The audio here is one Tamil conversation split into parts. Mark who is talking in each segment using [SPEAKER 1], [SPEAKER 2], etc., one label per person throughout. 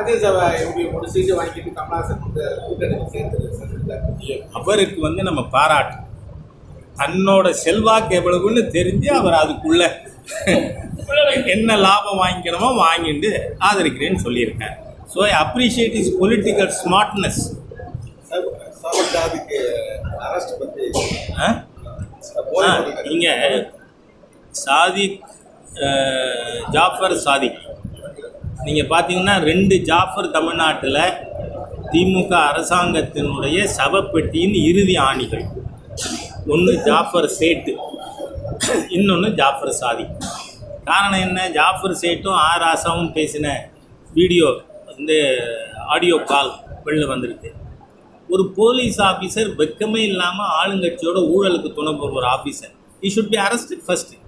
[SPEAKER 1] ராஜ்யசபா எம்பி ஒரு சீட்டு வாங்கிட்டு கமலஹாசன் கூட்டணி சேர்த்து
[SPEAKER 2] அவருக்கு நம்ம பாராட்டு தன்னோட செல்வாக்கு எவ்வளவுன்னு தெரிஞ்சு அவர் அதுக்குள்ள என்ன லாபம் வாங்கிக்கணுமோ வாங்கிட்டு ஆதரிக்கிறேன்னு சொல்லியிருக்காரு. So I appreciate is political smartness. நீங்கள் சாதிக் ஜாஃபர் சாதிக் நீங்கள் பார்த்தீங்கன்னா 2 ஜாஃபர் தமிழ்நாட்டில் திமுக அரசாங்கத்தினுடைய சவப்பெட்டியின் இறுதி ஆணிகள். ஒன்று ஜாஃபர் சேட்டு, இன்னொன்று ஜாஃபர் சாதிக். காரணம் என்ன? ஜாஃபர் சேட்டும் ராசாவும் பேசின வீடியோ ஆடியோ கால் வெளில வந்திருக்கு. ஒரு போலீஸ் ஆஃபீஸர் வெக்கமே இல்லாமல் ஆளுங்கட்சியோட ஊழலுக்கு துணை போகிற ஒரு officer he should be arrested first.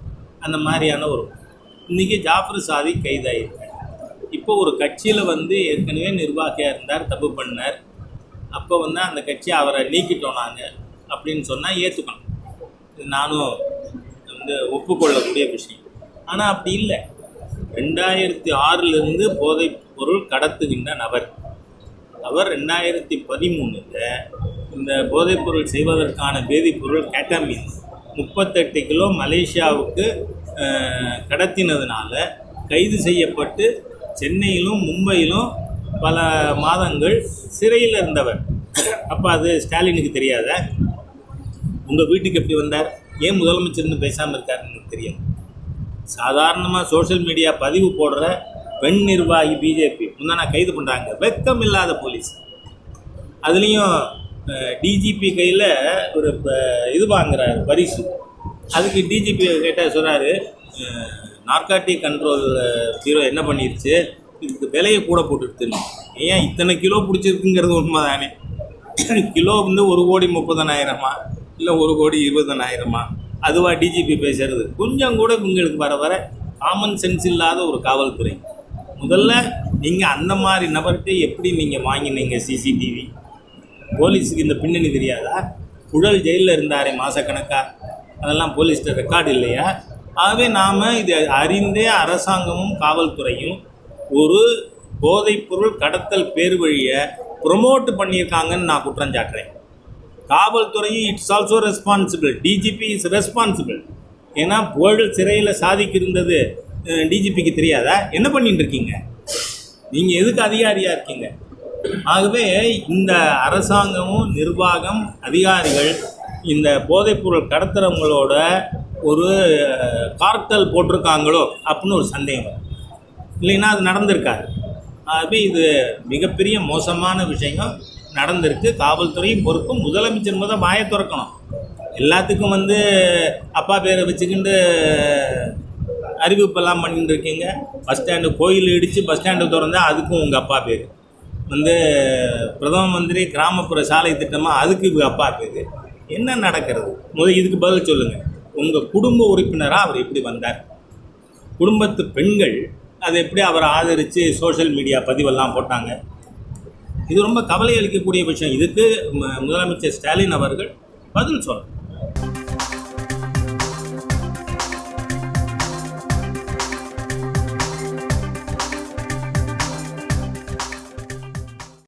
[SPEAKER 2] அந்த மாதிரியான ஒரு இன்றைக்கி ஜாஃபர் சாதிக் கைதாகிருக்கார். இப்போ ஒரு கட்சியில் ஏற்கனவே நிர்வாகியாக இருந்தார், தப்பு பண்ணார். அப்போ அந்த கட்சி அவரை நீக்கிட்டோம் நாங்கள் அப்படின்னு சொன்னால் ஏற்றுக்கணும். இது நானும் ஒப்புக்கொள்ளக்கூடிய விஷயம். ஆனால் அப்படி இல்லை. 2006 போதைப் பொருள் கடத்துகின்ற நபர். அவர் 2013 இந்த போதைப்பொருள் செய்வதற்கான வேதிப்பொருள் கேட்டமீன் 38 கிலோ மலேசியாவுக்கு கடத்தினதுனால கைது செய்யப்பட்டு சென்னையிலும் மும்பையிலும் பல மாதங்கள் சிறையில் இருந்தவர். அப்போ அது ஸ்டாலினுக்கு தெரியாத? உங்கள் வீட்டுக்கு எப்படி வந்தார்? ஏன் முதலமைச்சர்னு பேசாமல் இருக்காருன்னு தெரியும். சாதாரணமாக சோஷியல் மீடியா பதிவு போடுற பெண் நிர்வாகி பிஜேபி முன்னாடி கைது பண்ணுறாங்க. வெக்கம் இல்லாத போலீஸ். அதுலேயும் டிஜிபி கையில் ஒரு இது வாங்குறாரு பரிசு. அதுக்கு டிஜிபி கேட்டால் சொல்கிறாரு, நார்காட்டிக் கண்ட்ரோல் பீரோ என்ன பண்ணிருச்சு, இதுக்கு விலையை கூட போட்டுடுத்துன்னு. ஏன் இத்தனை கிலோ பிடிச்சிருக்குங்கிறது உண்மை தானே? கிலோ 1,30,000 இல்லை 1,20,000 அதுவா டிஜிபி பேசுறது? கொஞ்சம் கூட உங்களுக்கு வர வர காமன் சென்ஸ் இல்லாத ஒரு காவல்துறை. முதல்ல நீங்கள் அந்த மாதிரி நபர்கிட்ட எப்படி நீங்கள் வாங்கினீங்க சிசிடிவி? போலீஸுக்கு இந்த பின்னணி தெரியாதா? புழல் ஜெயிலில் இருந்தாரே மாதக்கணக்காக, அதெல்லாம் போலீஸ்கிட்ட ரெக்கார்டு இல்லையா? ஆகவே நாம் இது அறிந்தே அரசாங்கமும் காவல்துறையும் ஒரு போதைப்பொருள் கடத்தல் பேர் வழியை ப்ரொமோட் பண்ணியிருக்காங்கன்னு நான் குற்றம் சாட்டுறேன். காவல்துறையும் it's also responsible. DGP is responsible. ஏன்னா புகழ் சிறையில் சாதிக்கு இருந்தது டிஜிபிக்கு தெரியாதா? என்ன பண்ணிட்டு இருக்கீங்க நீங்கள்? எதுக்கு அதிகாரியாக இருக்கீங்க? ஆகவே இந்த அரசாங்கமும் நிர்வாகம் அதிகாரிகள் இந்த போதைப்பொருள் கடத்துறவங்களோட ஒரு கார்ட்டல் போட்டிருக்காங்களோ அப்படின்னு ஒரு சந்தேகம். இல்லைன்னா அது நடந்திருக்காது. ஆகவே இது மிகப்பெரிய மோசமான விஷயம் நடந்திருக்கு. காவல்துறையும் பொறுப்பும். முதலமைச்சர் முதல் வாயை திறக்கணும். எல்லாத்துக்கும் அப்பா பேரை வச்சுக்கிண்டு அறிவிப்பெல்லாம் பண்ணிட்டு இருக்கீங்க. பஸ் ஸ்டாண்டு கோயில் இடித்து பஸ் ஸ்டாண்டு திறந்தால் அதுக்கும் உங்கள் அப்பா பேர். பிரதம மந்திரி கிராமப்புற சாலை திட்டமாக அதுக்கு உங்கள் அப்பா பேர். என்ன நடக்கிறது? இதுக்கு பதில் சொல்லுங்கள். உங்கள் குடும்ப உறுப்பினராக அவர் எப்படி வந்தார்? குடும்பத்து பெண்கள் அதை எப்படி அவரை ஆதரித்து சோஷியல் மீடியா பதிவெல்லாம் போட்டாங்க? இது ரொம்ப கவலை அளிக்கக்கூடிய விஷயம். இதுக்கு முதலமைச்சர் ஸ்டாலின் அவர்கள் பதில் சொல்லணும்.